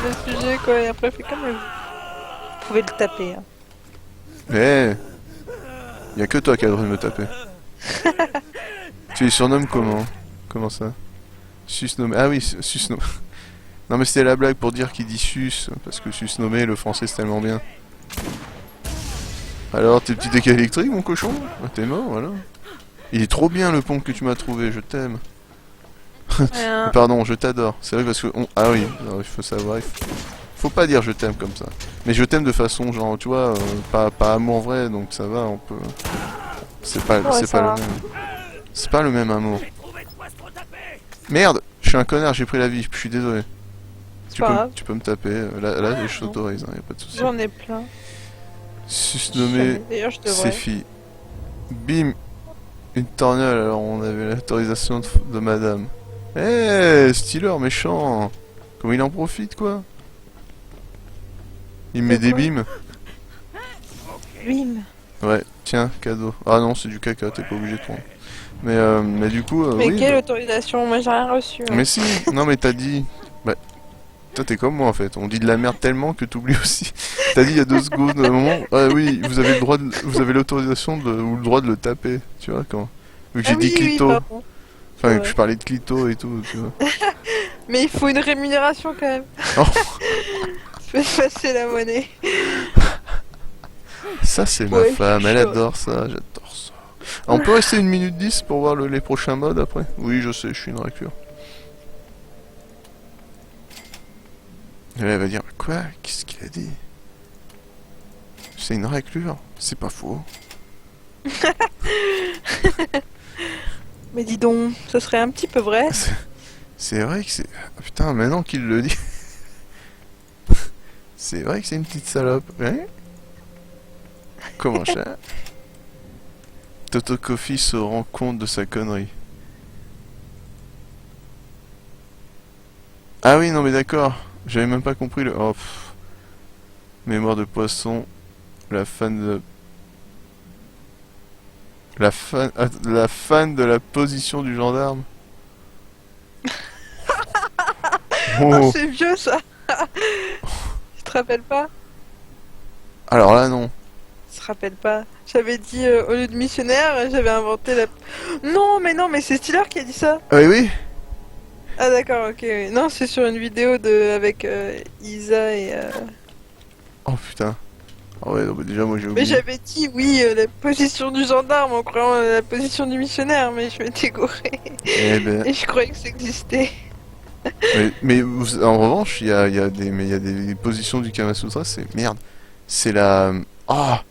le sujet quoi, et après fait comme vous. Vous pouvez le taper. Hein. Mais y a que toi qui a le droit de me taper. Tu les surnommes comment? Comment ça? Susnommé. Ah oui, susnommé. Non mais c'était la blague pour dire qu'il dit sus, parce que susnommé, le français c'est tellement bien. Alors, tes petits écailles électriques, mon cochon? Ah, t'es mort, voilà. Il est trop bien le pont que tu m'as trouvé, je t'aime. Rien. Pardon, je t'adore. C'est vrai parce que... Ah oui, alors, il faut savoir... Faut pas dire je t'aime comme ça. Mais je t'aime de façon, genre, tu vois, pas amour vrai, donc ça va, on peut... C'est pas, Ouais, c'est ça pas le va. même. C'est pas le même amour. Merde, je suis un connard, j'ai pris la vie, je suis désolé. C'est pas grave. Tu peux me taper, là je t'autorise, hein, y a pas de soucis. J'en ai plein. Susnommé D'ailleurs, je ses devrais. filles. Bim, une torgnole, alors on avait l'autorisation de madame. Eh, Stealer méchant. Comment il en profite quoi. Il me met des quoi bimes. Bim. Ouais, tiens, cadeau. Ah non, c'est du caca, t'es pas obligé de prendre. Mais du coup, Mais oui. quelle autorisation? Moi j'ai rien reçu. Hein. Mais si, non mais t'as dit... Bah, toi t'es comme moi en fait, on dit de la merde tellement que t'oublies aussi. T'as dit il y a 2 secondes, à un moment, ah oui, vous avez le droit de... Vous avez l'autorisation ou le droit de le taper, tu vois, quand... Vu que Ah j'ai dit oui, oui, clito. pardon. Enfin, que Ouais. je parlais de clito et tout, tu vois. Mais il faut une rémunération quand même. Oh, Je vais passer la monnaie. ça c'est ma Ouais, femme, elle chaud. adore ça, j'adore ça. On peut rester 1 minute 10 pour voir les prochains modes après? Oui, je sais, je suis une raclure. Et là, elle va dire, quoi? Qu'est-ce qu'il a dit? C'est une raclure? C'est pas faux. Mais dis donc, ça serait un petit peu vrai. C'est vrai que c'est... Ah, putain, maintenant qu'il le dit... C'est vrai que c'est une petite salope. Hein? Comment ça? Toto Coffee se rend compte de sa connerie. Ah oui, non mais d'accord. J'avais même pas compris le... Oh, pff. Mémoire de poisson. La fan de... La fan de la position du gendarme. Oh, Oh. c'est vieux ça. Tu te rappelles pas? Alors là, non. Tu te rappelles pas? J'avais dit au lieu de missionnaire, j'avais inventé la. Non, mais c'est Steeler qui a dit ça. Ah oui, oui. Ah d'accord, ok. Oui. Non, c'est sur une vidéo de avec Isa et. Oh putain. Ah ouais, non, mais déjà moi j'ai Mais oublié. j'avais dit oui, la position du gendarme en croyant la position du missionnaire, mais je m'étais gouré. Eh ben... Et je croyais que ça existait. En revanche, il y a des positions du Kama Sutra, c'est merde. C'est la... Ah,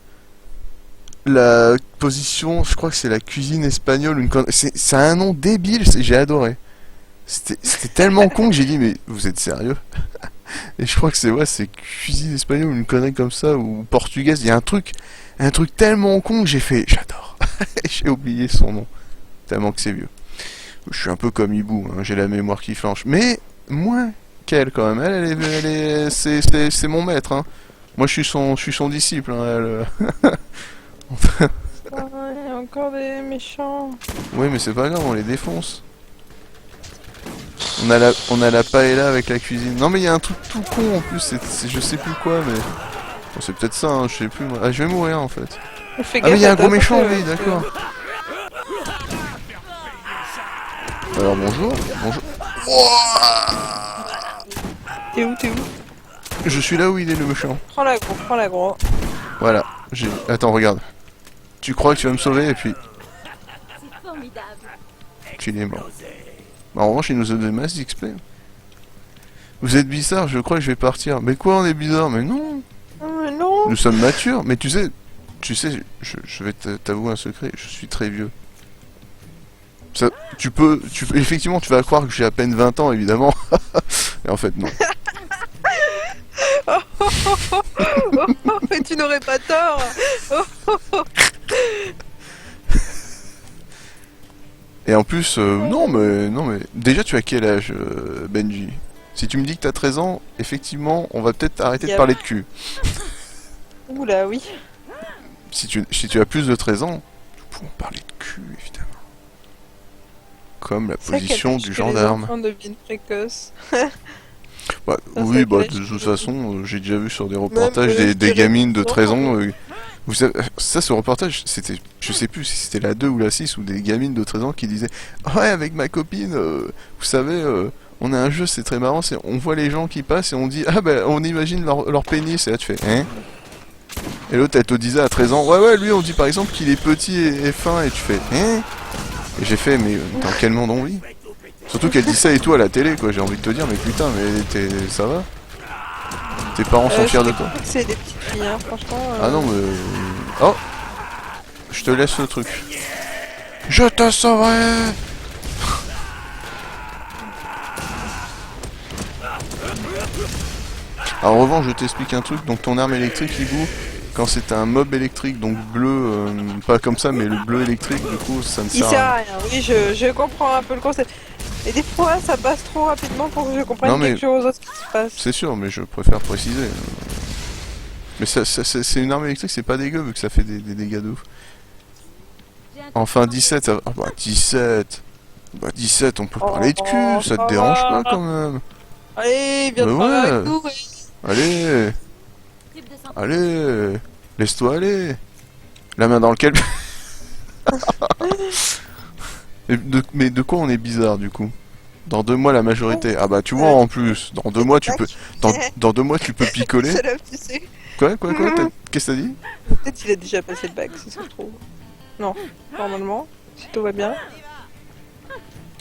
la position, je crois que c'est la cuisine espagnole. Ça a un nom débile, j'ai adoré. C'était tellement con que j'ai dit, mais vous êtes sérieux? Et je crois que c'est cuisine espagnole, une connerie comme ça, ou portugaise. Il y a un truc tellement con que j'ai fait, j'adore. J'ai oublié son nom, tellement que c'est vieux. Je suis un peu comme Hibou, hein, j'ai la mémoire qui flanche. Mais moins qu'elle quand même. C'est mon maître. Hein. Moi je suis son disciple. Hein, Ah, il y a encore des méchants. Oui, mais c'est pas grave, on les défonce. On a la paella avec la cuisine. Non mais il y a un truc tout con en plus. Je sais plus quoi, mais bon, c'est peut-être ça. Hein, je sais plus. Moi. Ah, je vais mourir en fait. Fais Ah mais gaffe il y a à un ta gros méchant, santé, oui, d'accord. Alors bonjour, bonjour. T'es où, t'es où? Je suis là où il est le méchant. Prends l'agro, prends l'agro. Voilà. Attends, regarde. Tu crois que tu vas me sauver et puis C'est formidable. tu es mort. En revanche, il nous a donné masse d'XP. Vous êtes bizarre, je crois que je vais partir. Mais quoi, on est bizarre? Mais non, Ah, mais non. nous sommes matures. Mais tu sais, je vais t'avouer un secret, je suis très vieux. Ça, effectivement, tu vas croire que j'ai à peine 20 ans, évidemment. Et en fait, non. Mais tu n'aurais pas tort. Et en plus, non, mais... Déjà, tu as quel âge, Benji? Si tu me dis que t'as 13 ans, effectivement, on va peut-être arrêter de Yep. parler de cul. Oula, oui. Si tu as plus de 13 ans, nous pouvons parler de cul, évidemment. Comme la C'est à quel position âge du que gendarme. Les enfants deviennent précoces. Bah, Ça, oui, c'est bah, vrai, de je- toute façon, j'ai déjà vu sur des reportages je des dirais gamines de 12 13 ans, ans. Vous savez, ça, ce reportage, c'était, je sais plus si c'était la 2 ou la 6 ou des gamines de 13 ans qui disaient ouais, avec ma copine, vous savez, on a un jeu, c'est très marrant, c'est on voit les gens qui passent et on dit ah ben, on imagine leur pénis, et là tu fais hein. Et l'autre, elle te disait à 13 ans, ouais, ouais, lui, on dit par exemple qu'il est petit et fin, et tu fais hein. Et j'ai fait, mais dans quel monde on vit? Surtout qu'elle dit ça et tout à la télé, quoi. J'ai envie de te dire, mais putain, mais ça va? Tes parents sont fiers de toi? C'est des petites filles, hein, franchement. Ah non, mais... Oh! Je te laisse le truc. Je te sauverai! Alors, en revanche, je t'explique un truc. Donc, ton arme électrique, Hibou, quand c'est un mob électrique, donc bleu, pas comme ça, mais le bleu électrique, du coup, ça ne Il sert sert à à rien. rien, oui, je comprends un peu le concept. Et des fois, ça passe trop rapidement pour que je comprenne Non, mais- quelque chose d'autre qui se passe. C'est sûr, mais je préfère préciser. Mais c'est une arme électrique, c'est pas dégueu, vu que ça fait des dégâts de ouf. Enfin, 17, ça... Ah bah 17. Bah 17, on peut parler de cul, ça te dérange pas quand même. Allez, viens Mais te parler ouais. avec nous. Ouais. Allez, Type de sang. allez, laisse-toi aller. La main dans le calme. Mais de quoi on est bizarre du coup? Dans 2 mois la majorité. Ah bah tu vois en plus, dans 2 mois tu peux. Dans 2 mois tu peux picoler. C'est là, tu sais. Quoi? Qu'est-ce que t'as dit? Peut-être qu'il a déjà passé le bac, si ça se trouve. Non, normalement, si tout va bien.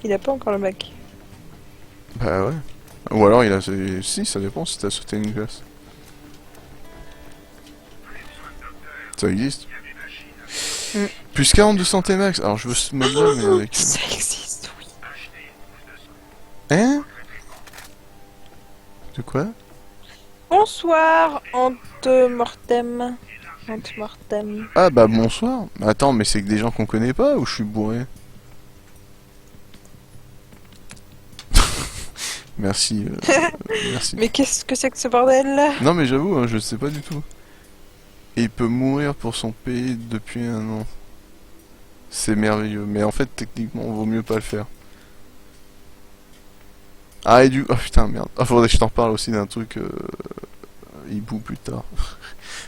Il a pas encore le bac. Bah ouais. Ou alors il a... Si, ça dépend si t'as sauté une classe. Ça existe. Mm. Plus 40 de santé max. Alors je veux ce mode là mais avec... Ça existe, oui. Hein? De quoi? Bonsoir, Ante-Mortem. Ante-Mortem. Ah bah bonsoir. Attends, mais c'est que des gens qu'on connaît pas ou je suis bourré? Merci. Merci. Mais qu'est-ce que c'est que ce bordel là? Non mais j'avoue, hein, je sais pas du tout. Et il peut mourir pour son pays depuis 1 an. C'est merveilleux. Mais en fait, techniquement, vaut mieux pas le faire. Ah et du... Oh putain, merde. Ah, faudrait que je t'en parle aussi d'un truc... hibou plus tard.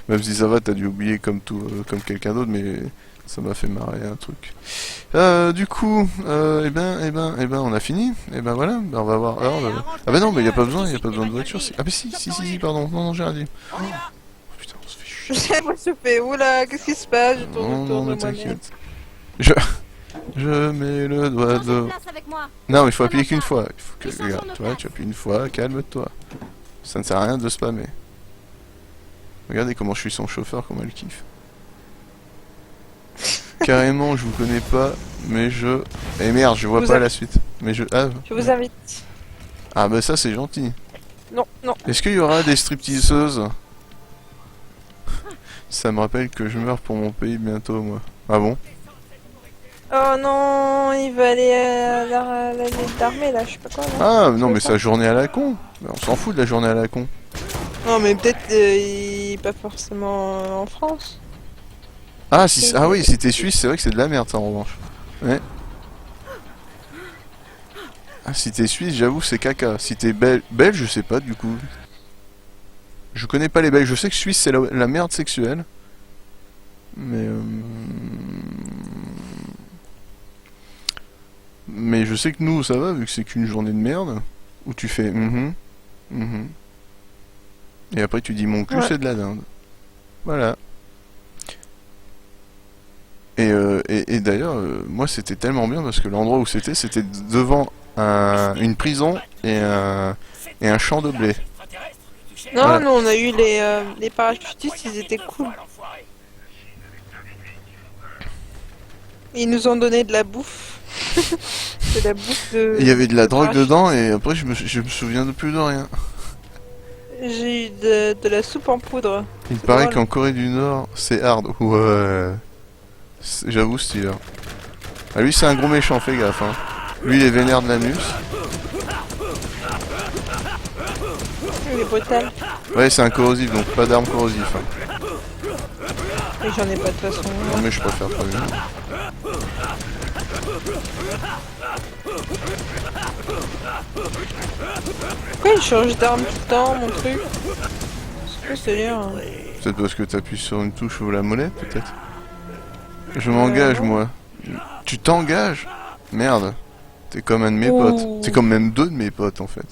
Même si ça va, t'as dû oublier comme tout, comme quelqu'un d'autre, mais ça m'a fait marrer un truc. Du coup, eh ben, on a fini. Eh ben voilà, ben, on va voir. Alors, ah ben non, mais y a pas besoin de voiture. Ah ben si, pardon. Non, j'ai rien dit. Oh, putain, on se fait chier. Moi je fais, oula, qu'est-ce qui se passe? Je tourne Non, autour non, de mais moi-même. t'inquiète. Je mets le doigt Prends de... place avec moi. Non, mais il faut appuyer qu'une fois. Il faut que... Ils sont Regarde, sur nos tu vois, places. tu appuies une fois, calme-toi. Ça ne sert à rien de spammer. Regardez comment je suis son chauffeur, comment elle kiffe. Carrément, je vous connais pas, mais je... Eh merde, je vois Vous pas avez- la suite. Mais je... Ah, Je vous invite. ah bah ça c'est gentil. Non, non. Est-ce qu'il y aura des stripteaseuses? Ça me rappelle que je meurs pour mon pays bientôt, moi. Ah bon? Oh non, il va aller à l'année d'armée là, je sais pas quoi. Là. Ah non, Je mais sais c'est la journée à la con. Bah, on s'en fout de la journée à la con. Non, mais peut-être il pas forcément en France. Ah, ah oui, si t'es suisse, c'est vrai que c'est de la merde ça en revanche. Ouais. Ah, si t'es suisse, j'avoue, c'est caca. Si t'es belge, je sais pas du coup. Je connais pas les belges. Je sais que suisse c'est la merde sexuelle. Mais mais je sais que nous ça va vu que c'est qu'une journée de merde où tu fais et après tu dis mon cul Ouais. c'est de la dinde. Voilà. Et d'ailleurs, moi c'était tellement bien parce que l'endroit où c'était devant une prison et un champ de blé. Non, Voilà. nous on a eu les parachutistes, ils étaient cool. Ils nous ont donné de la bouffe. De la bouffe de. Il y avait de la drogue parachutistes. dedans et après je me souviens de plus de rien. J'ai eu de la soupe en poudre. Il C'est paraît drôle. qu'en Corée du Nord c'est hard. Ouais. J'avoue Steeler. Ah lui c'est un gros méchant, fais gaffe hein. Lui il est vénère de l'anus. Il est brutal. Ouais c'est un corrosif donc pas d'arme corrosive. Hein. Et j'en ai pas de toute façon. Non mais je préfère pas lui. Pourquoi il change d'arme tout le temps, mon truc? C'est quoi ce délire, hein? Peut-être parce que t'appuies sur une touche ou la molette, peut-être. Je m'engage, non. moi. Tu t'engages? Merde. T'es comme un de mes Ouh. potes. T'es comme même deux de mes potes, en fait.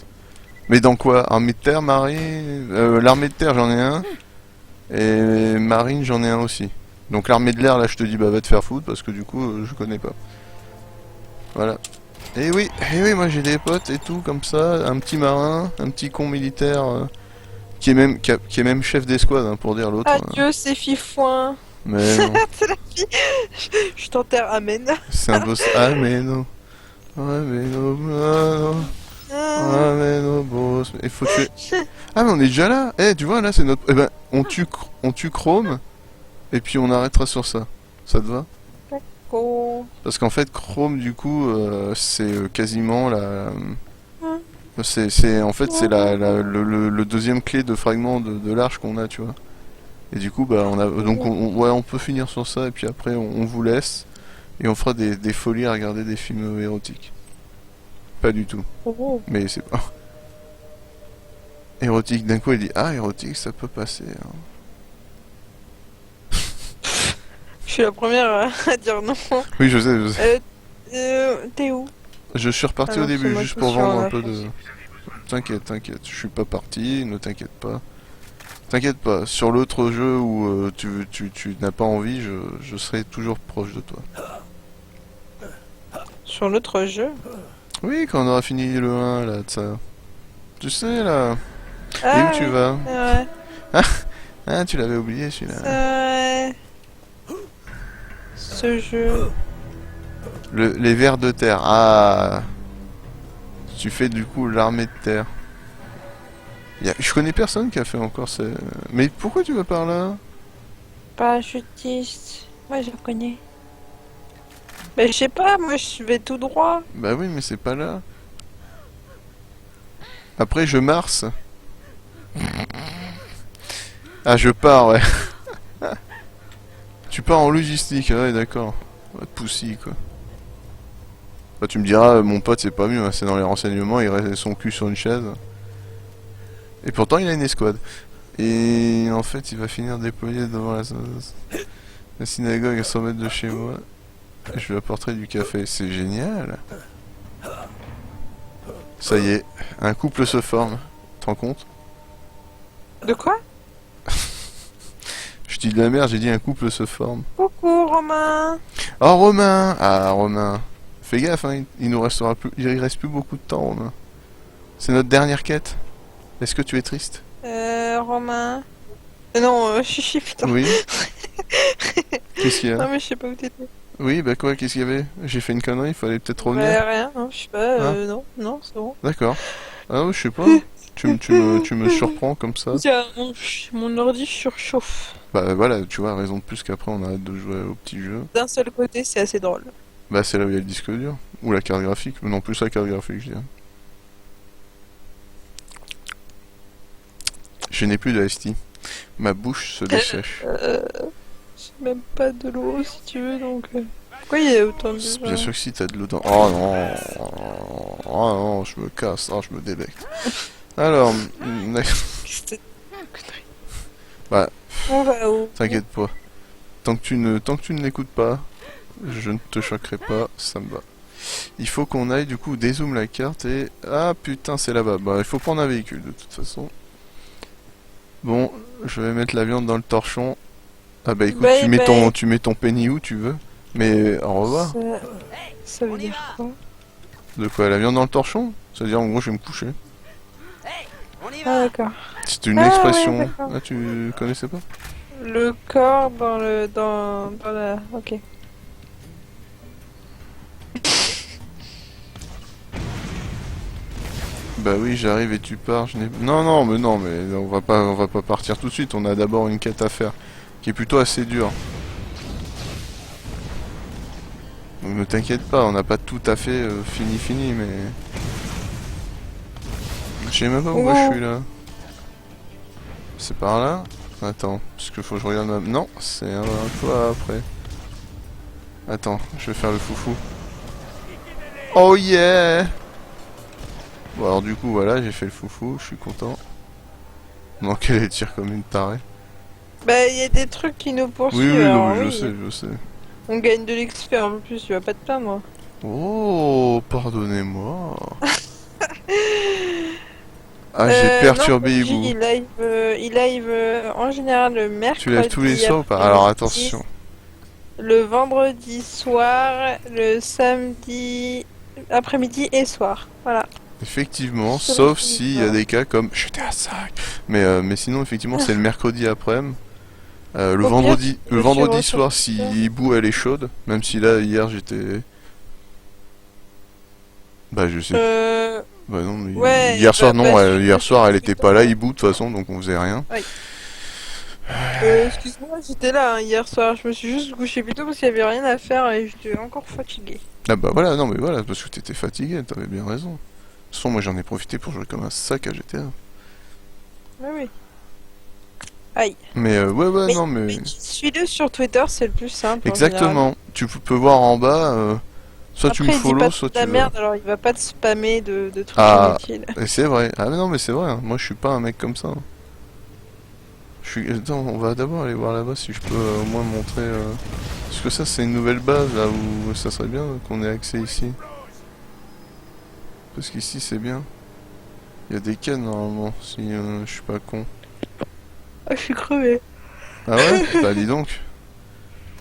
Mais dans quoi? Armée de terre, marine... l'armée de terre, j'en ai un. Et marine, j'en ai un aussi. Donc l'armée de l'air, là, je te dis, bah va te faire foutre, parce que du coup, je connais pas. Voilà. Et oui, moi j'ai des potes et tout, comme ça. Un petit marin, un petit con militaire... qui est même, qui est même chef d'escouade, hein, pour dire l'autre. Adieu, c'est fifouin. Mais non. C'est la fille. Je t'enterre, amen. C'est un boss. Ah mais non. Ah mais non. Ah non. Ah mais non, boss. Il faut tuer. Ah mais on est déjà là. Eh, tu vois là, c'est notre. Eh ben, on tue Chrome. Et puis on arrêtera sur ça. Ça te va? Oh. Parce qu'en fait, Chrome, du coup, c'est quasiment la. En fait, c'est le deuxième clé de fragment de l'arche qu'on a, tu vois. Et du coup, bah, ouais, on peut finir sur ça, et puis après, on vous laisse, et on fera des folies à regarder des films érotiques. Pas du tout, Oh. mais c'est pas... Érotique, d'un coup, il dit, ah, érotique, ça peut passer, hein. Je suis la première à dire non. Oui, je sais. T'es où? Je suis reparti Ah non, au c'est début, moi juste qui pour suis vendre en un peu de... avance. T'inquiète, je suis pas parti, ne t'inquiète pas. T'inquiète pas, sur l'autre jeu où tu n'as pas envie, je serai toujours proche de toi. Sur l'autre jeu? Oui, quand on aura fini le 1, là, de ça. Tu sais, là. Et Ah, où tu vas? c'est vrai. Ah, tu l'avais oublié, C'est celui-là. vrai. Ce jeu. Les vers de terre. Ah. Tu fais, du coup, l'armée de terre. Je connais personne qui a fait encore ça. Mais pourquoi tu vas par là? Parachutiste. Moi, je connais. Mais je sais pas, moi, je vais tout droit. Bah oui, mais c'est pas là. Après, je marche. Ah, je pars, ouais. Tu pars en logistique, ouais, d'accord. Ouais, poussi, quoi. Bah, tu me diras, mon pote, c'est pas mieux, hein, c'est dans les renseignements, il reste son cul sur une chaise. Et pourtant, il a une escouade. Et en fait, il va finir déployé devant la synagogue à 100 mètres de chez moi. Et je lui apporterai du café. C'est génial. Ça y est, un couple se forme. Tu te rends compte? De quoi? Je dis de la merde, j'ai dit un couple se forme. Coucou, Romain. Oh, Romain! Ah, Romain. Fais gaffe, hein, il nous restera plus... Il reste plus beaucoup de temps, Romain. C'est notre dernière quête. Est-ce que tu es triste? Romain. Non, chichi, putain. Oui. Qu'est-ce qu'il y Non, a? mais je sais pas où t'étais. Oui, bah quoi, qu'est-ce qu'il y avait? J'ai fait une connerie, il fallait peut-être revenir. Rien, non, je sais pas, Hein? non, c'est bon. D'accord. Ah ouais, je sais pas. Tu me surprends comme ça. Tiens, mon ordi surchauffe. Bah voilà, tu vois, raison de plus qu'après on arrête de jouer au petit jeu. D'un seul côté, c'est assez drôle. Bah c'est là où il y a le disque dur. Ou la carte graphique, mais non plus la carte graphique, je dirais. Je n'ai plus de ST. Ma bouche se dessèche. J'ai même pas de l'eau, si tu veux, donc... Pourquoi il y a autant de... Bien sûr que si t'as de l'eau dans... Oh non. Oh non, je me casse, oh, je me délecte. Alors... C'était une connerie. Bah, On va où? t'inquiète pas. Tant que tu ne l'écoutes pas, je ne te choquerai pas, ça me va. Il faut qu'on aille, du coup, dézoome la carte et... Ah putain, c'est là-bas. Bah, il faut prendre un véhicule, de toute façon. Bon, je vais mettre la viande dans le torchon. Ah bah écoute, Bye bye. tu mets ton penny où tu veux. Mais au revoir. Ça veut dire quoi? De quoi? La viande dans le torchon? C'est-à-dire, en gros, je vais me coucher. Ah, d'accord. C'est une Ah, expression. ouais, d'accord. Ah, tu connaissais pas? Le corps dans le... dans la... Ok. Bah oui, j'arrive et tu pars. Non, mais on va pas partir tout de suite. On a d'abord une quête à faire, qui est plutôt assez dure. Donc ne t'inquiète pas, on n'a pas tout à fait fini, mais... Je sais même pas pourquoi je suis là. C'est par là? Attends, parce que faut que je regarde ma... Non, c'est un peu après. Attends, je vais faire le foufou. Oh yeah. Bon alors du coup voilà, j'ai fait le foufou, je suis content. Donc elle tire comme une tarée. Bah, il y a des trucs qui nous Oui, poursuivent, oui, alors non, mais oui. je sais. On gagne de l'XP en plus, tu vas pas te plaindre. Oh, pardonnez-moi. Ah, j'ai Non, perturbé PUBG, Hibou. il live en général le Tu lèves tous les mercredi soirs ou pas? Alors après-midi, attention. le vendredi soir, le samedi après-midi et soir. Voilà. Effectivement, Selon sauf son s'il y a histoire. des cas comme j'étais à 5. Mais sinon, effectivement, c'est le mercredi après-midi. Le Au pire, vendredi, tu peux le le suivre vendredi sur soir, Twitter. si Hibou elle est chaude, même si là hier j'étais. Bah je sais. Bah non, mais Ouais, hier soir non, suivre hier sur soir elle était Twitter. pas là, Hibou de toute façon, donc on faisait rien. Oui. Excuse-moi, j'étais là hein, hier soir. Je me suis juste couché plus tôt parce qu'il y avait rien à faire et j'étais encore fatiguée. Ah bah voilà, non mais voilà, parce que t'étais fatigué, t'avais bien raison. De toute façon, moi j'en ai profité pour jouer comme un sac à GTA. Oui, oui. Aïe. Ouais, non mais. Suis-le sur Twitter, c'est le plus simple en général. Exactement, tu peux voir en bas, soit tu me Après, il dit follow, pas soit de la tu veux. merde, alors il va pas te spammer de trucs Ah, inutiles. et c'est vrai. Ah mais non mais c'est vrai, hein. Moi je suis pas un mec comme ça, hein. Attends, on va d'abord aller voir là-bas si je peux au moins montrer... Parce que ça c'est une nouvelle base là où ça serait bien qu'on ait accès ici. Parce qu'ici c'est bien. Il y a des quêtes normalement, si je suis pas con. Ah, je suis crevée. Ah ouais? Bah dis donc.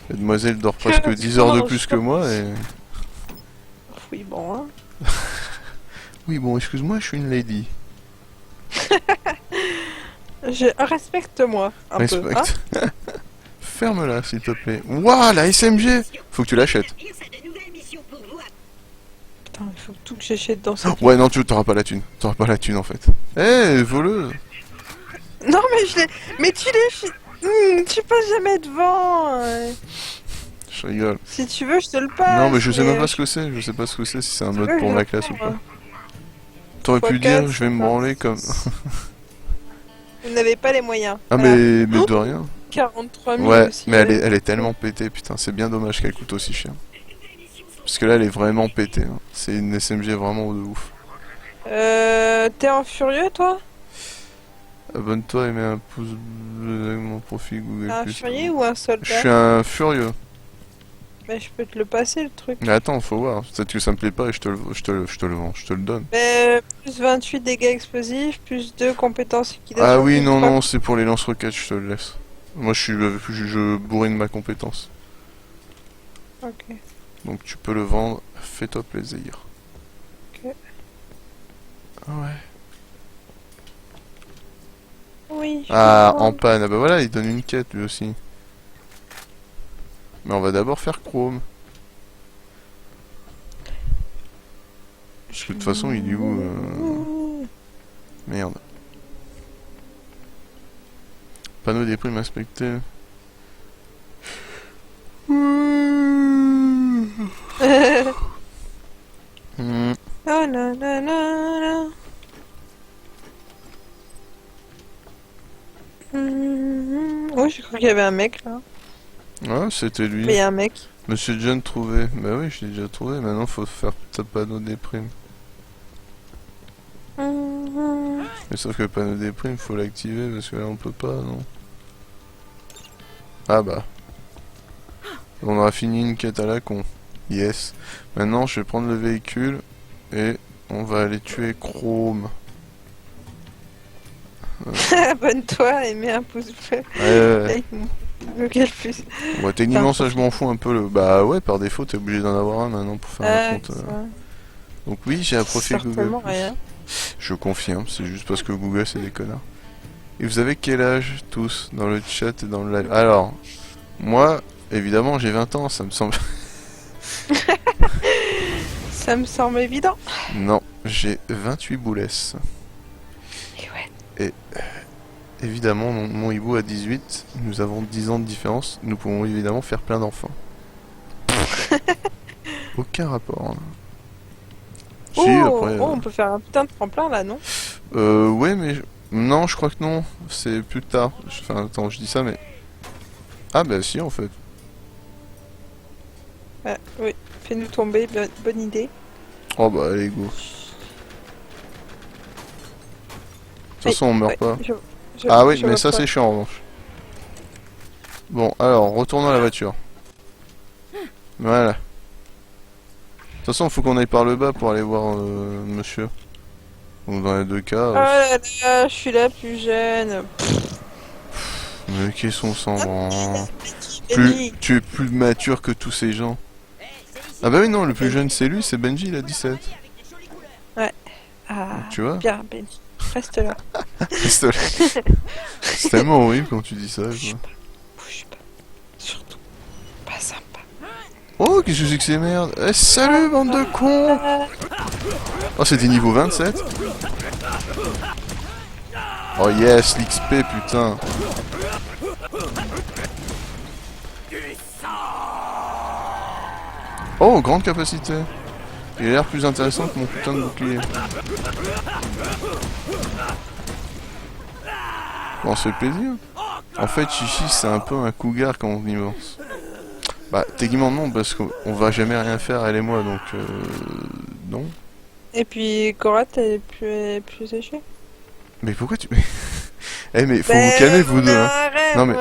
La demoiselle dort presque 10 heures de plus que moi et... Oui, bon, hein. Oui bon, excuse-moi, je suis une lady. Respecte-moi un peu, hein. Respecte. Ferme-la s'il te plaît. Waouh, la SMG! Faut que tu l'achètes. Putain, il faut tout que j'achète dans cette Ouais non, tu t'auras pas la thune. T'auras pas la thune en fait. Eh, voleuse! Non, mais je l'ai... Mais tu l'es... tu passes jamais devant. Je rigole. Si tu veux, je te le passe. Non mais je sais même pas euh, ce que c'est. Je sais pas ce que c'est, si c'est un tu mode veux, pour je la le classe ou prends, pas. T'aurais Fois pu quatre, dire, je vais me c'est branler pas- comme... Vous n'avez pas les moyens. Ah Voilà. mais de rien. 43 000 Ouais, aussi. mais elle est tellement pétée, putain, c'est bien dommage qu'elle coûte aussi cher. Parce que là, elle est vraiment pétée, hein. C'est une SMG vraiment de ouf. T'es en furieux, toi? Abonne-toi et mets un pouce bleu avec mon profil Google+. Un furieux ou un Je soldat? suis un furieux. Mais je peux te le passer, le truc. Mais attends, faut voir. Peut-être que ça me plaît pas et je te le vends, je te le donne. Mais plus 28 dégâts explosifs, plus 2 compétences liquidation. Ah oui, plus non, 3 non, c'est pour les lance-roquettes, je te le laisse. Moi, je bourrine ma compétence. Ok. Donc tu peux le vendre, fais-toi plaisir. Ok. Ah ouais. Oui. je Ah, comprends. en panne. Ah bah voilà, il donne une quête lui aussi. Mais on va d'abord faire Chrome. Parce que de toute façon, il est où Merde. Panneau des primes inspecté. Hmm. Oh non, non, non, non. Oui, je crois qu'il y avait un mec là. Ouais, c'était lui. Mais il y a un mec. Monsieur John trouvé. Bah oui, je l'ai déjà trouvé. Maintenant, faut faire ta panneau des primes. Mais sauf que le panneau des primes, faut l'activer parce que là, on peut pas, non? Ah bah. On aura fini une quête à la con. Yes. Maintenant, je vais prendre le véhicule et on va aller tuer Chrome. Abonne-toi et mets un pouce bleu. Ouais. Avec mon Google Plus. Ouais, techniquement, ça, je m'en fous un peu. Bah ouais, par défaut, t'es obligé d'en avoir un maintenant pour faire un compte. Donc oui, j'ai un profil Google+. Certainement rien. Je confirme, c'est juste parce que Google, c'est des connards. Et vous avez quel âge, tous, dans le chat et dans le live? Alors, moi, évidemment, j'ai 20 ans, ça me semble... Ça me semble évident. Non, j'ai 28 boulesses. Et ouais. Évidemment, mon hibou a 18, nous avons 10 ans de différence, nous pouvons évidemment faire plein d'enfants. Aucun rapport. Hein. Si, après... on peut faire un putain de tremplin là, non? Ouais, mais... Non, je crois que non, c'est plus tard. Enfin, attends, je dis ça, mais... Ah bah si, en fait. Oui, fais-nous tomber, bonne idée. Oh bah allez go. De toute façon on meurt Ouais, pas. je- Ah oui, je mais vois ça pas. c'est chiant en revanche. Bon, alors, retournons à la voiture. Voilà. De toute façon, faut qu'on aille par le bas pour aller voir monsieur. Donc dans les deux cas... Oh là là, je suis la plus jeune. mais qu'est-ce qu'on s'en branle. Benji. Tu es plus mature que tous ces gens. Ah bah oui, non, le plus jeune c'est lui, c'est Benji, il a 17. Ah, Tu vois. bien, Benji. Reste là. Reste là. C'est tellement horrible quand tu dis ça, Bouge quoi. pas. Bouge pas. Surtout, pas sympa. Oh, qu'est-ce que c'est que ces merdes. Eh, salut, bande de cons. Oh, c'était niveau 27. Oh yes, l'XP, putain. Oh, grande capacité. Il a l'air plus intéressant que mon putain de bouclier. Bon, ça fait plaisir. En fait, Chichi, c'est un peu un cougar quand on y pense. Bah, techniquement non, parce qu'on va jamais rien faire, elle et moi, donc non. Et puis, Cora, elle est plus âgée. Mais pourquoi tu... Eh mais faut vous calmer vous deux, hein. Non mais,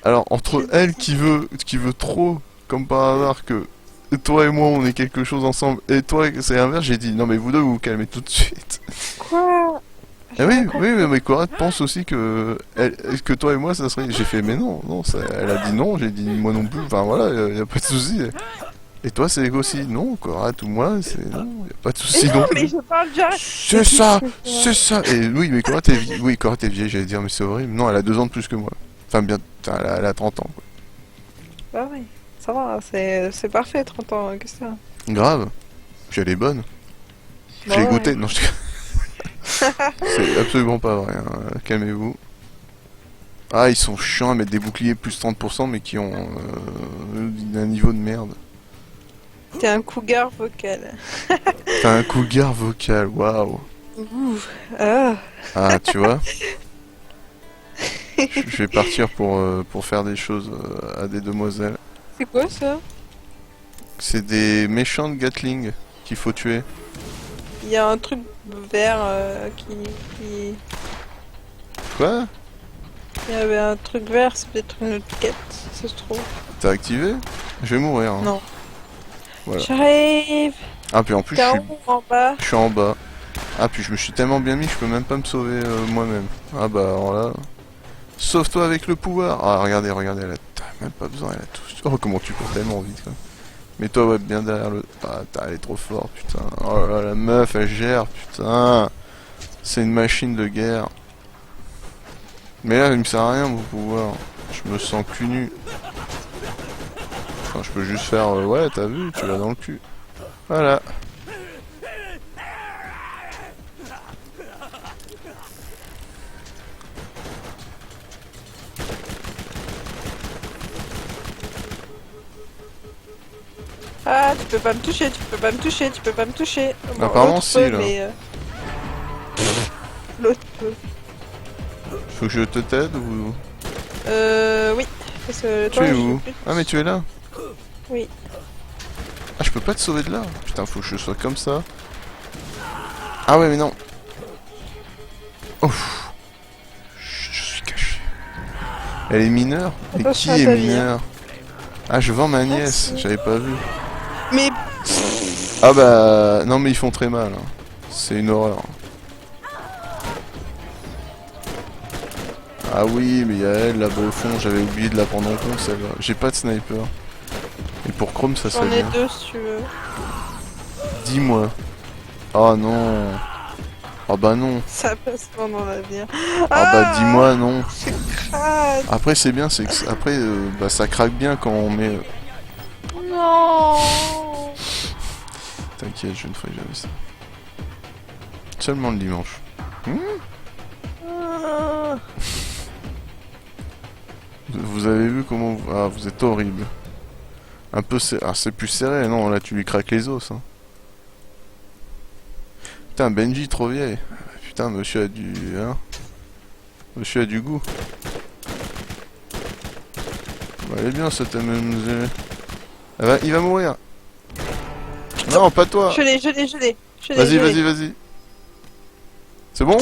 alors, entre elle qui veut trop, comme par hasard, que toi et moi on est quelque chose ensemble, et toi c'est l'inverse, j'ai dit, non mais vous deux vous vous calmez tout de suite. Quoi? Eh oui, oui, mais Cora pense aussi que que toi et moi ça serait... J'ai fait, mais non, non, ça... elle a dit non, j'ai dit moi non plus, enfin voilà, y a pas de souci. Et toi c'est aussi, non, Cora ou moi, c'est non, y a pas de souci non mais plus. je parle déjà. C'est ça, c'est ça. Et oui, mais Cora t'es vieille, oui, Cora t'es vieille, j'allais dire, mais c'est horrible. Non, elle a 2 ans de plus que moi. Enfin bien, elle a 30 ans, quoi. Bah oui, ça va, c'est parfait, 30 ans, qu'est-ce que c'est? Grave. Puis elle est bonne. Je Bah l'ai ouais. goûté. Non, je... C'est absolument pas vrai, hein. Calmez-vous. Ah, ils sont chiants à mettre des boucliers plus 30%, mais qui ont un niveau de merde. T'es un cougar vocal. T'as un cougar vocal, waouh. Ouh, ah. Ah, tu vois. Je vais partir pour faire des choses à des demoiselles. C'est quoi ça? C'est des méchants de Gatling qu'il faut tuer. Il y a un truc vert qui... Quoi? Il y avait un truc vert, c'est peut-être une autre quête, ça se trouve. T'as activé? Je vais mourir. Hein. Non. Voilà. J'arrive. Ah, puis en plus, T'es en haut ou en bas? je suis en bas. Ah, puis je me suis tellement bien mis que je peux même pas me sauver moi-même. Ah bah, alors là... Sauve-toi avec le pouvoir. Ah, regardez, regardez, elle a... T'as même pas besoin, elle a tout... Oh, comment tu cours tellement vite, quoi. Mais toi, ouais, bien derrière le... Ah, elle est trop forte, putain. Oh là là, la meuf, elle gère, putain. C'est une machine de guerre. Mais là, il me sert à rien, mon pouvoir. Je me sens cul nu. Enfin, je peux juste faire... ouais, t'as vu, tu l'as dans le cul. Voilà. Ah, tu peux pas me toucher, tu peux pas me toucher, tu peux pas me toucher. Bon, Apparemment, l'autre si, peut, là. mais, l'autre peut. Faut que je te t'aide ou... Oui. Parce que Tu toi, es je où? sais plus. Ah, mais tu es là? Oui. Ah, je peux pas te sauver de là. Putain, faut que je sois comme ça. Ah ouais, mais non. Ouf. Je suis caché. Elle est mineure? Mais qui Attention à est ta vie, mineure? Ah, je vends ma nièce. Merci. J'avais pas vu. Mais Ah bah... Non, mais ils font très mal. Hein. C'est une horreur. Ah oui, mais il y a elle là-bas au fond. J'avais oublié de la prendre en compte, celle-là. J'ai pas de sniper. Et pour Chrome, ça j'en serait ai bien. 2 si tu veux. Dis-moi. Oh non. Ah bah non. Ça passe pas dans l'avenir. Ah bah dis-moi non. C'est crade. Après c'est bien, c'est que après bah ça craque bien quand on met. Non. T'inquiète, je ne ferai jamais ça. Seulement le dimanche. Ah. Vous avez vu comment ah vous êtes horrible. Un peu ah c'est plus serré, non là tu lui craques les os. Hein. Putain Benji trop vieille. Putain monsieur a du hein. Monsieur a du goût. Bah, elle est bien cette MMZ. Il va mourir. Non, Non, pas toi. Je l'ai. Vas-y, vas-y, vas-y. C'est bon?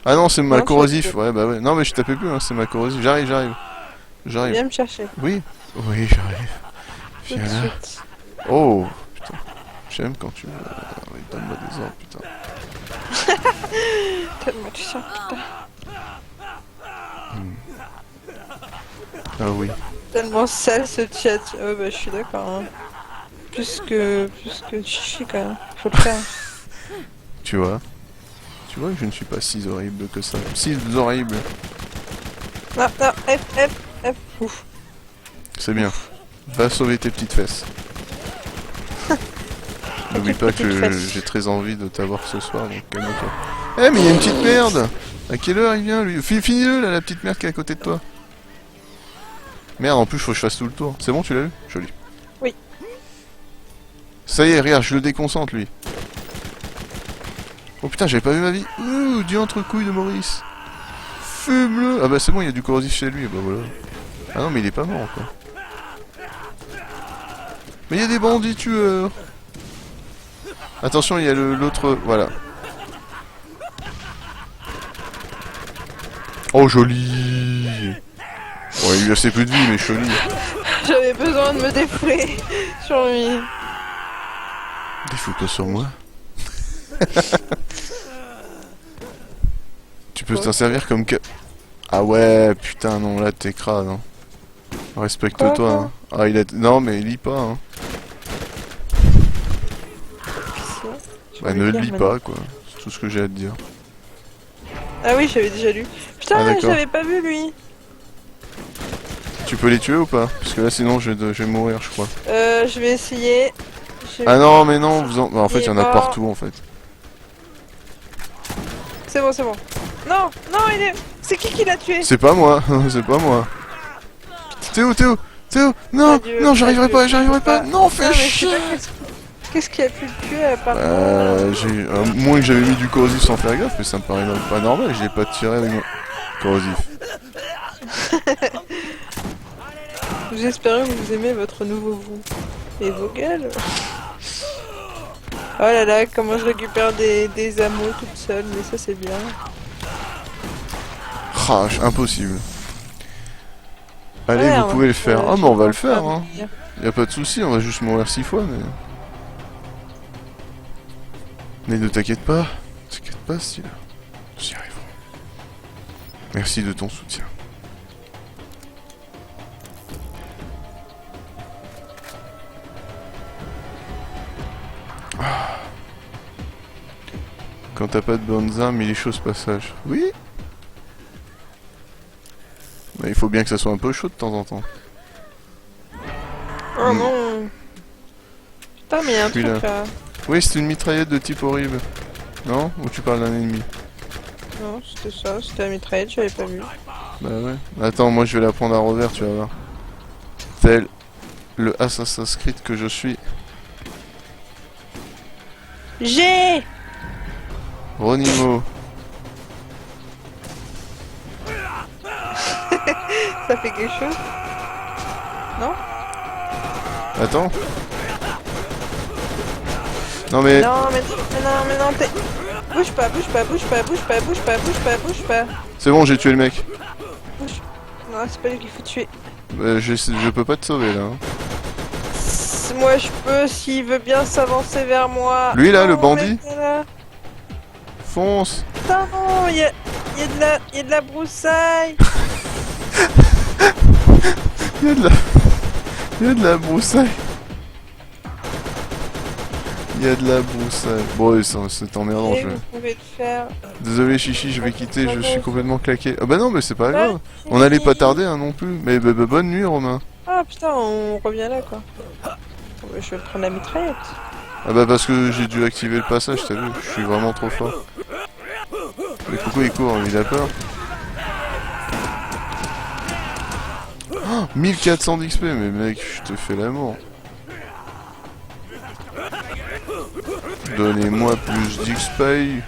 Ah non, c'est ma Non, corrosif. je- Ouais, bah ouais. Non, mais je tapais plus, hein, c'est ma corrosif. J'arrive. Viens me chercher. Oui. Oui, j'arrive. Tout de Viens là. suite. Oh, putain. J'aime quand tu... oui, donne-moi des ordres, putain. Tellement tu sens, putain. Ah oui. Tellement sale ce chat. Ouais, bah je suis d'accord. Hein. Plus que chichi quand même. Faut le faire. Tu vois que je ne suis pas si horrible que ça. Si horrible. Non, non, F. Ouf. C'est bien. Va sauver tes petites fesses. N'oublie pas petites que fesses. j'ai très envie de t'avoir ce soir, donc calme-toi. Eh, mais il y a une petite merde! À quelle heure il vient, lui? Finis-le, là, la petite merde qui est à côté de toi. Merde, en plus, faut que je fasse tout le tour. C'est bon, tu l'as eu? Joli. Oui. Ça y est, regarde, je le déconcentre, lui. Oh putain, j'avais pas vu ma vie. Ouh, du entre couilles de Maurice. Fume-le! Ah bah c'est bon, il y a du corrosif chez lui, bah voilà. Ah non, mais il est pas mort encore. Mais il y a des bandits tueurs. Attention, il y a l'autre... Voilà. Oh, joli. Ouais, il lui a assez peu de vie, mais joli. J'avais besoin de me défouler sur lui. Défoule-toi sur moi. Tu peux Quoi t'en servir comme que... Ah ouais, putain, non, là, t'es crade, hein. Respecte-toi, Quoi hein. Ah, il a... Non, mais lis pas, hein. Bah, ne lis pas, quoi. C'est tout ce que j'ai à te dire. Ah oui, j'avais déjà lu. Ah, Putain, d'accord. j'avais pas vu lui. Tu peux les tuer ou pas? Parce que là, sinon, je vais mourir, je crois. Je vais essayer. Ah non, mais non, vous en... bah, en fait, il y en a Il est partout, en fait. C'est bon. Non, il est... C'est qui l'a tué? C'est pas moi, c'est pas moi. Théo, non, Adieu, non, j'arriverai adieu. pas, non, fais mais je sais chier. pas qu'est-ce qui a pu le tuer à part... Moins que j'avais mis du corrosif sans faire gaffe, mais ça me paraît pas normal, je l'ai pas tiré avec mon corrosif. J'espère que vous aimez votre nouveau vous. Et vos gueules. Oh là là, comment je récupère des ammo toute seule, mais ça c'est bien. Crash, impossible. Allez, Ouais, vous pouvez le faire. Ah, mais on va le faire, pas hein. dire. Y a pas de souci, on va juste mourir 6 fois, mais... Mais ne t'inquiète pas, Style. Nous y arriverons. Merci de ton soutien. Ah. Quand t'as pas de bonnes armes, il est chaud ce passage. Oui. Mais il faut bien que ça soit un peu chaud de temps en temps. Oh non. Putain, mais y a un Je suis truc là. Oui, c'est une mitraillette de type horrible. Non? Ou tu parles d'un ennemi? Non, c'était ça, c'était la mitraillette, j'avais pas vu. Bah ouais. Attends, moi je vais la prendre à revers, tu vas voir. Tel le Assassin's Creed que je suis. J'ai Ronimo. Ça fait quelque chose? Non? Attends. Non mais... Non, mais non, t'es... Bouge pas. C'est bon, j'ai tué le mec. Bouge. Non, c'est pas lui qu'il faut tuer. Je peux pas te sauver là. hein. Moi je peux s'il veut bien s'avancer vers moi. Lui, là, le Non, bandit mais là. Fonce. Putain non, il y a de la broussaille. Il y a de la broussaille. Il y a de la broussaille. Bon, ouais, c'est emmerdant. Et vous pouvez le faire. Désolé Chichi, je vais quitter, je suis complètement claqué. Ah bah non, mais c'est pas grave. On allait pas tarder hein, non plus. Mais bonne nuit Romain. Ah putain, on revient là quoi. Bon, bah, je vais prendre la mitraillette. Ah bah parce que j'ai dû activer le passage, t'as vu, je suis vraiment trop fort. Mais coucou il court, il a peur. Oh, 1400 d'XP, mais mec, je te fais l'amour. Donnez-moi plus d'XP.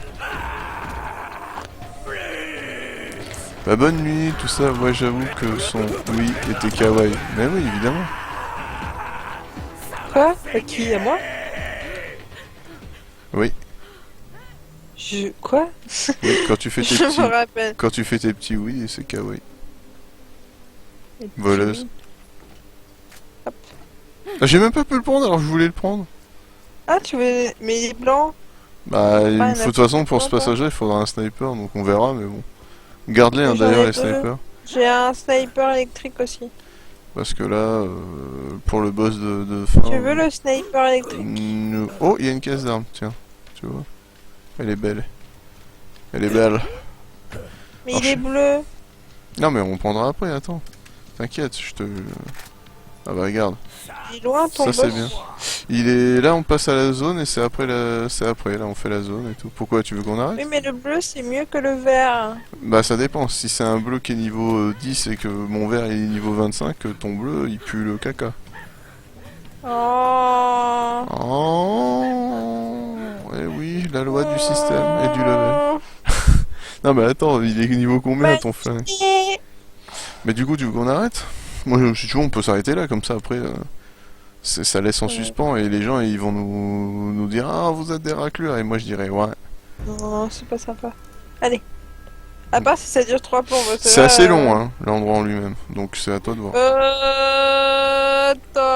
Bah bonne nuit, tout ça, moi j'avoue que son oui était kawaii. Mais oui, évidemment. Quoi? À qui? À moi? Oui, Quoi? oui, quand tu fais tes Je petits... me rappelle. Quand tu fais tes petits oui, c'est kawaii. Les petits Voleuse. oui. Ah, j'ai même pas pu le prendre alors que je voulais le prendre. Ah, tu veux... Mais il est blanc? Bah, il il y en me a faut de toute façon pour ce pas. passage-là, il faudra un sniper, donc on verra, mais bon. Garde-les hein, Mais j'en d'ailleurs ai les deux. snipers. J'ai un sniper électrique aussi. Parce que là, pour le boss de fin... Tu veux le sniper électrique? Oh, il y a une caisse d'armes, tiens. Tu vois. Elle est belle. Elle est belle. Mais Alors, il est bleu. Non mais on prendra après, attends. T'inquiète, je te... Ah bah regarde, Il est loin ton ça boss. c'est bien. Il est... Là on passe à la zone et c'est après, c'est après, là on fait la zone et tout. Pourquoi, tu veux qu'on arrête? Oui, mais le bleu c'est mieux que le vert. Bah ça dépend, si c'est un bleu qui est niveau 10 et que mon vert est niveau 25, ton bleu il pue le caca. Oh. Oh, eh oui, la loi du système et du level. Non mais attends, il est niveau combien ton flingue? Mais du coup tu veux qu'on arrête? Moi je suis chaud, on peut s'arrêter là, comme ça après ça laisse en Ouais. suspens et les gens ils vont nous dire ah vous êtes des raclures et moi je dirais ouais. Non, c'est pas sympa. Allez. À part si ça dure 3 plombs. parce que C'est là, assez long hein, l'endroit en lui-même, donc c'est à toi de voir.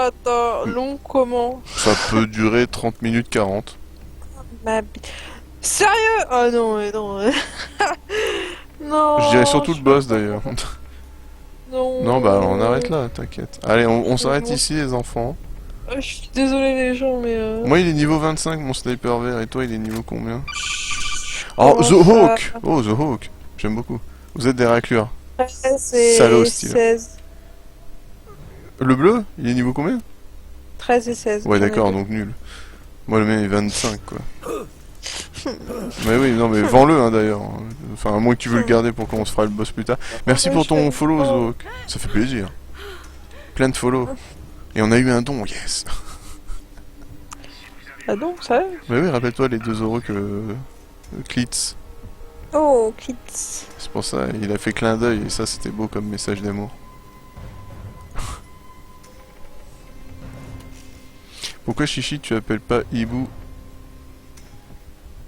Attends, long comment? Ça peut durer 30 minutes 40. Ma Sérieux? Oh non, mais non. Non. Je dirais surtout le boss d'ailleurs. Non. Non bah alors, on arrête là, t'inquiète. Allez, on s'arrête Non. ici les enfants. Je suis désolé les gens, mais Moi il est niveau 25 mon sniper vert et toi il est niveau combien? Comment Oh The ça Hawk. Oh The Hawk, j'aime beaucoup. Vous êtes des raclures. 13 et Salaud, style. 16. Le bleu, il est niveau combien? 13 et 16. Ouais j'en ai d'accord, deux. donc nul. Moi le mien est 25 quoi. Mais oui, non mais vends-le hein, d'ailleurs. Enfin à moins que tu veux le garder pour qu'on se fera le boss plus tard. Merci Ouais, pour je ton fais- follow Oh. Zook. Ça fait plaisir. Plein de follow. Et on a eu un don, yes. Ah non, ça va? Mais oui, rappelle-toi les 2 euros que Klitz. Oh, Kits. C'est pour ça, il a fait clin d'œil et ça c'était beau comme message d'amour. Pourquoi Chichi tu appelles pas Ibu?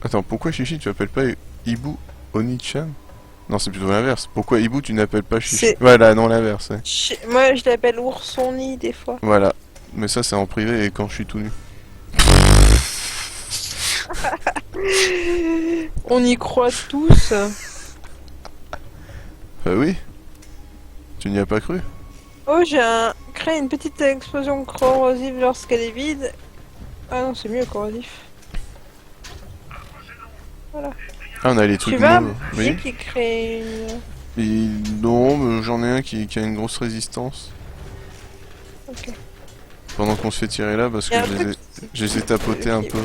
Attends, pourquoi Chichi tu appelles pas Ibu Oni-chan? Non, c'est plutôt l'inverse. Pourquoi Ibu tu n'appelles pas Chichi? C'est- Voilà, non l'inverse. Ouais. Moi, je l'appelle Oursoni des fois. Voilà. Mais ça c'est en privé et quand je suis tout nu. On y croit tous. Bah oui. Tu n'y as pas cru? Oh, créé une petite explosion corrosive lorsqu'elle est vide. Ah non, c'est mieux corrosif. Ah, on a les Tu trucs vas mauves. me dire Oui. qui crée une... Non, mais j'en ai un qui a une grosse résistance. Ok. Pendant qu'on se fait tirer là, parce Y a que un truc je les ai tapotés un peu.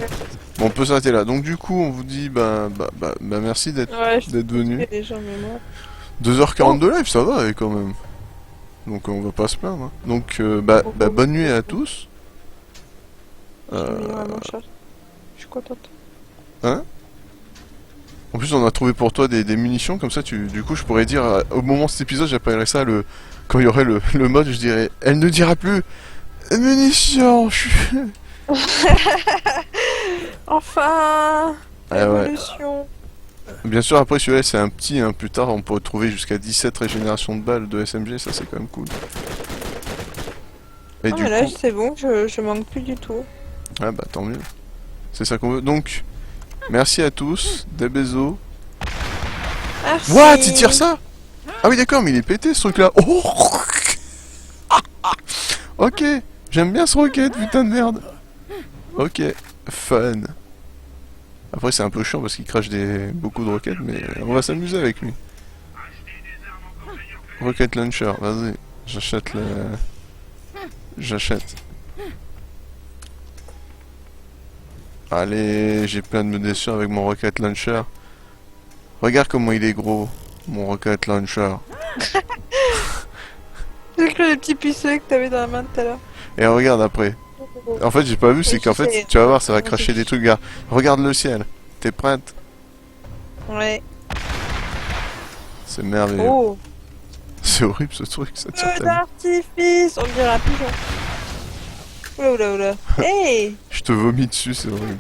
Bon, on peut s'arrêter là. Donc du coup, on vous dit bah merci d'être Ouais, je d'être venu. les gens, mais moi... 2h40 de live, ça va quand même. Donc on va pas se plaindre. Hein. Donc bonne nuit à tous. j'ai mis vraiment cher. Je suis contente. En plus, on a trouvé pour toi des munitions, comme ça, du coup, je pourrais dire, au moment de cet épisode, j'appellerais ça quand il y aurait le mode, je dirais, elle ne dira plus munitions. Enfin, Ah ouais. évolution. Bien sûr, après celui-là, c'est un petit, hein, plus tard, on pourrait trouver jusqu'à 17 régénérations de balles de SMG, ça c'est quand même cool. Et Ah, du mais là, coup, c'est bon, je manque plus du tout. ah bah tant mieux. C'est ça qu'on veut. Donc, merci à tous, des bisous. Merci. What? Il tire ça? Ah oui, d'accord, mais il est pété ce truc-là. Oh. Ok, j'aime bien ce rocket, putain de merde. Ok, fun. Après, c'est un peu chiant parce qu'il crache beaucoup de roquettes, mais on va s'amuser avec lui. Rocket launcher, vas-y, j'achète le. J'achète. Allez, j'ai plein de munitions avec mon rocket launcher. Regarde comment il est gros, mon rocket launcher. J'ai cru les petits pistolets que t'avais dans la main tout à l'heure. Et regarde après. En fait, j'ai pas vu, c'est Oui, qu'en je sais. fait, tu vas voir, ça va cracher des trucs. Regarde, regarde le ciel. T'es prête? Ouais. C'est merveilleux. Oh, C'est horrible ce truc, ça tire feu tellement. d'artifice. On dirait un pigeon. Oula, oula, oula. Hey. Je te vomis dessus, c'est horrible.